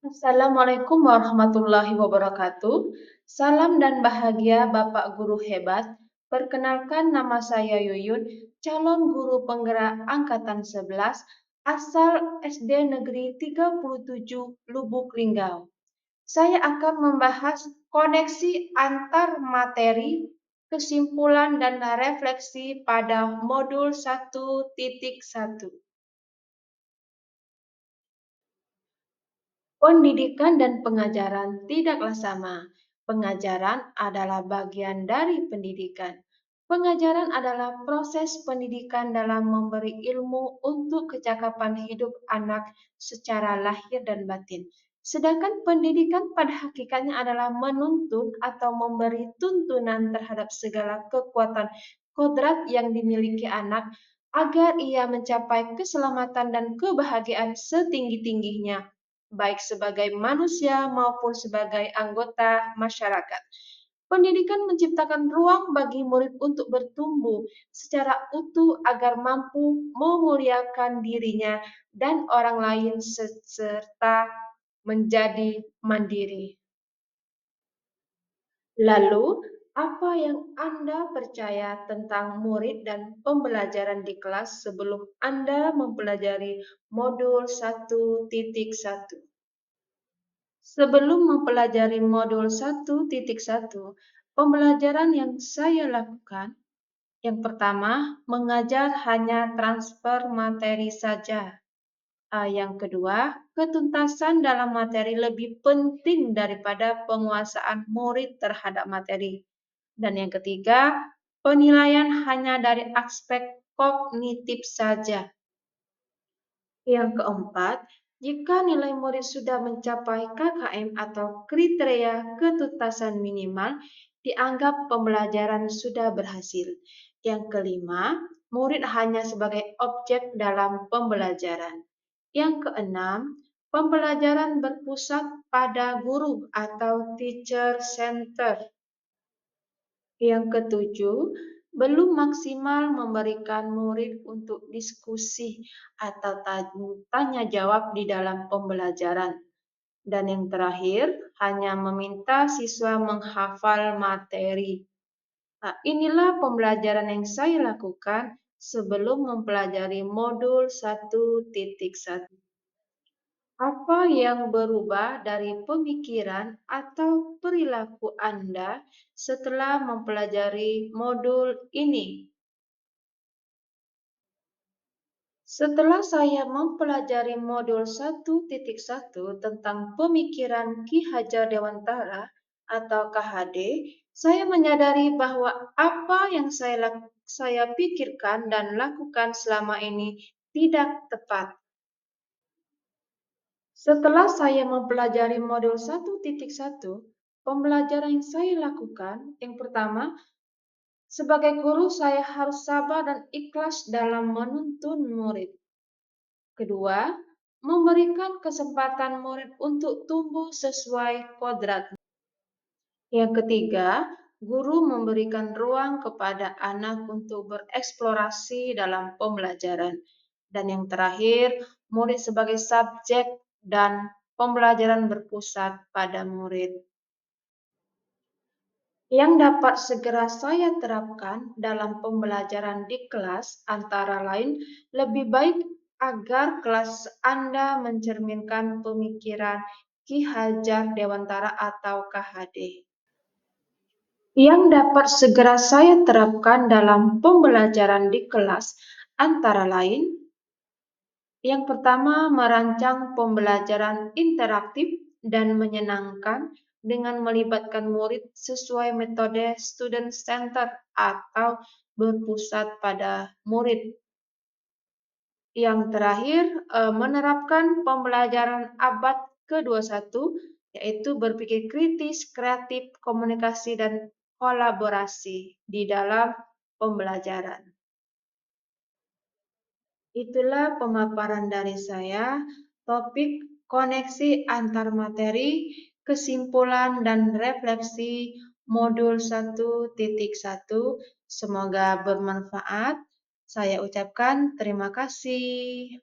Assalamualaikum warahmatullahi wabarakatuh. Salam dan bahagia Bapak Guru hebat. Perkenalkan nama saya Yuyun, calon guru penggerak angkatan 11, asal SD Negeri 37 Lubuk Linggau. Saya akan membahas koneksi antar materi, kesimpulan dan refleksi pada modul 1.1. Pendidikan dan pengajaran tidaklah sama. Pengajaran adalah bagian dari pendidikan. Pengajaran adalah proses pendidikan dalam memberi ilmu untuk kecakapan hidup anak secara lahir dan batin. Sedangkan pendidikan pada hakikatnya adalah menuntun atau memberi tuntunan terhadap segala kekuatan kodrat yang dimiliki anak agar ia mencapai keselamatan dan kebahagiaan setinggi-tingginya baik sebagai manusia maupun sebagai anggota masyarakat. Pendidikan menciptakan ruang bagi murid untuk bertumbuh secara utuh agar mampu memuliakan dirinya dan orang lain serta menjadi mandiri. Lalu, apa yang Anda percaya tentang murid dan pembelajaran di kelas sebelum Anda mempelajari modul 1.1? Sebelum mempelajari modul 1.1, pembelajaran yang saya lakukan, yang pertama, mengajar hanya transfer materi saja. Yang kedua, ketuntasan dalam materi lebih penting daripada penguasaan murid terhadap materi. Dan yang ketiga, penilaian hanya dari aspek kognitif saja. Yang keempat, jika nilai murid sudah mencapai KKM atau kriteria ketuntasan minimal, dianggap pembelajaran sudah berhasil. Yang kelima, murid hanya sebagai objek dalam pembelajaran. Yang keenam, pembelajaran berpusat pada guru atau teacher center. Yang ketujuh, belum maksimal memberikan murid untuk diskusi atau tanya jawab di dalam pembelajaran. Dan yang terakhir, hanya meminta siswa menghafal materi. Nah, inilah pembelajaran yang saya lakukan sebelum mempelajari modul 1.1. Apa yang berubah dari pemikiran atau perilaku Anda setelah mempelajari modul ini? Setelah saya mempelajari modul 1.1 tentang pemikiran Ki Hajar Dewantara atau KHD, saya menyadari bahwa apa yang saya pikirkan dan lakukan selama ini tidak tepat. Setelah saya mempelajari modul 1.1, pembelajaran yang saya lakukan, yang pertama, sebagai guru saya harus sabar dan ikhlas dalam menuntun murid. Kedua, memberikan kesempatan murid untuk tumbuh sesuai kodratnya. Yang ketiga, guru memberikan ruang kepada anak untuk bereksplorasi dalam pembelajaran. Dan yang terakhir, murid sebagai subjek dan pembelajaran berpusat pada murid. Yang dapat segera saya terapkan dalam pembelajaran di kelas antara lain lebih baik agar kelas Anda mencerminkan pemikiran Ki Hajar Dewantara atau KHD. Yang dapat segera saya terapkan dalam pembelajaran di kelas antara lain, yang pertama, merancang pembelajaran interaktif dan menyenangkan dengan melibatkan murid sesuai metode student center atau berpusat pada murid. Yang terakhir, menerapkan pembelajaran abad ke-21, yaitu berpikir kritis, kreatif, komunikasi, dan kolaborasi di dalam pembelajaran. Itulah pemaparan dari saya, topik koneksi antar materi, kesimpulan dan refleksi modul 1.1. Semoga bermanfaat. Saya ucapkan terima kasih.